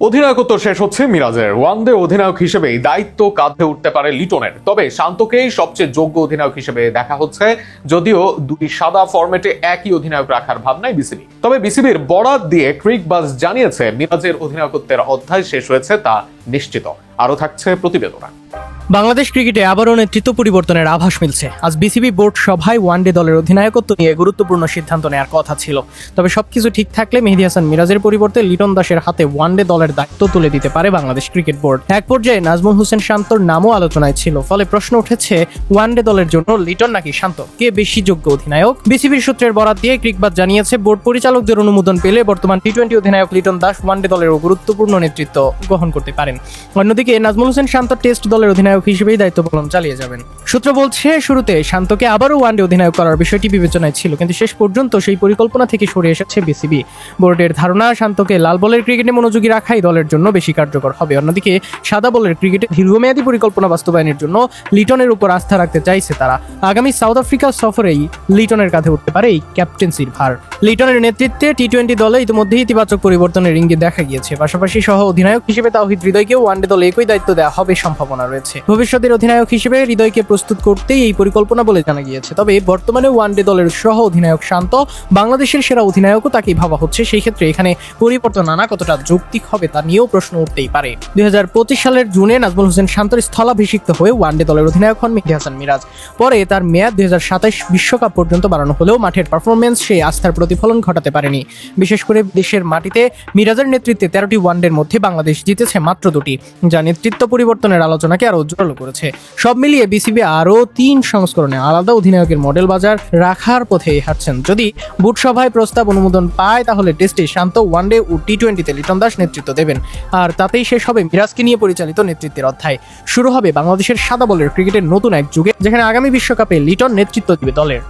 অধিনায়কত্ব শেষ হচ্ছে মিরাজের। ওয়ানডে অধিনায়ক হিসেবেই দায়িত্ব কাঁধে উঠতে পারে লিটনের। তবে শান্তকেই সবচেয়ে যোগ্য অধিনায়ক হিসেবে দেখা হচ্ছে, যদিও দুই সাদা ফরম্যাটে একই অধিনায়ক রাখার ভাবনায় বিসিবি। তবে বিসিবির বরাত দিয়ে ক্রিকবাজ জানিয়েছে মিরাজের অধিনায়কত্বের অধ্যায় শেষ হয়েছে তা নিশ্চিত। আরও থাকছে প্রতিবেদনা। বাংলাদেশ ক্রিকেটে আবারও নেতৃত্ব পরিবর্তনের আভাস মিলছে। আজ বিসিবি বোর্ড সভায় ওয়ানডে দলের অধিনায়কত্ব নিয়ে গুরুত্বপূর্ণ সিদ্ধান্ত নেওয়ার কথা ছিল। তবে সবকিছু ঠিক থাকলে মেহেদী হাসান মিরাজের পরিবর্তে লিটন দাসের হাতে ওয়ানডে দলের দায়িত্ব তুলে দিতে পারে বাংলাদেশ ক্রিকেট বোর্ড। এক পর্যায়ে নাজমুল হোসেন শান্তর নামও আলোচনায় ছিল। ফলে প্রশ্ন উঠেছে, ওয়ানডে দলের জন্য লিটন নাকি শান্ত, কে বেশি যোগ্য অধিনায়ক? বিসিবির সূত্রের বরাত দিয়ে ক্রিকবাজ জানিয়েছে, বোর্ড পরিচালকদের অনুমোদন পেলে বর্তমান টি-20 অধিনায়ক লিটন দাস ওয়ানডে দলেরও গুরুত্বপূর্ণ নেতৃত্ব গ্রহণ করতে পারেন। অন্যদিকে নাজমুল হোসেন শান্ত টেস্ট দলের অধিনায়ক হিসেবেই দায়িত্ব পালন চালিয়ে যাবেন। সূত্র বলছে, শুরুতে শান্তকে আবারও ওয়ানডে অধিনায়ক করার বিষয়টি বিবেচনায় ছিল, কিন্তু শেষ পর্যন্ত সেই পরিকল্পনা থেকে সরে এসেছে বিসিবি। বোর্ডের ধারণা, শান্তকে লাল বলের ক্রিকেটে মনোযোগী রাখাই দলের জন্য বেশি কার্যকর হবে। অন্যদিকে সাদা বলের ক্রিকেটে দীর্ঘমেয়াদী পরিকল্পনা বাস্তবায়নের জন্য লিটনের উপর আস্থা রাখতে চাইছে তারা। আগামী সাউথ আফ্রিকা সফরেই লিটনের কাঁধে উঠতে পারে এই ক্যাপ্টেন্সির ভার। লিটনের নেতৃত্বে টি-20 দলে ইতিমধ্যে ইতিবাচক পরিবর্তনের ইঙ্গিত দেখা গিয়েছে। পাশাপাশি সহ অধিনায়ক হিসেবে তাওহিদ হৃদয়কেও ওয়ানডে দলে একই দায়িত্ব দেওয়া হবে সম্ভাবনা রয়েছে। ভবিষ্যতের অধিনায়ক হিসেবে হৃদয়কে প্রস্তুত করতেই এই পরিকল্পনা বলে জানা গিয়েছে। তবে বর্তমানে ওয়ানডে দলের সহ অধিনায়ক শান্ত, বাংলাদেশের সেরা অধিনায়কও তাকেই ভাবা হচ্ছে। সেই ক্ষেত্রে এখানে পরিবর্তন আনা কতটা যৌক্তিক হবে তা নিয়েও প্রশ্ন উঠতেই পারে। 2025 সালের জুনে নাজমুল হোসেন শান্তর স্থলাভিষিক্ত হয়ে ওয়ানডে দলের অধিনায়ক হন মেহেদী হাসান মিরাজ। পরে তার মেয়াদ 2027 বিশ্বকাপ পর্যন্ত বাড়ানো হলেও মাঠের পারফরমেন্স সেই আস্থার প্রতিফলন ঘটাতে পারেনি। বিশেষ করে দেশের মাটিতে মিরাজের নেতৃত্বে 13টি ওয়ানডের মধ্যে বাংলাদেশ জিতেছে মাত্র 2টি, যা নেতৃত্ব পরিবর্তনের আলোচনাকে আরও জোরালো করেছে। সব মিলিয়ে বিসিবি আরও 3 সংস্করণে আলাদা অধিনায়কের মডেল বাজার রাখার পথে হাঁটছেন। যদি বোর্ড সভায় প্রস্তাব অনুমোদন পায়, তাহলে টেস্টে শান্ত, ওয়ানডে ও টি-20তে লিটন দাস নেতৃত্ব দেবেন। আর তাতেই শেষ হবে মিরাজকে নিয়ে পরিচালিত নেতৃত্বের অধ্যায়। শুরু হবে বাংলাদেশের সাদা বলের ক্রিকেটের নতুন এক যুগে, যেখানে আগামী বিশ্বকাপে লিটন নেতৃত্ব দিবে দলের।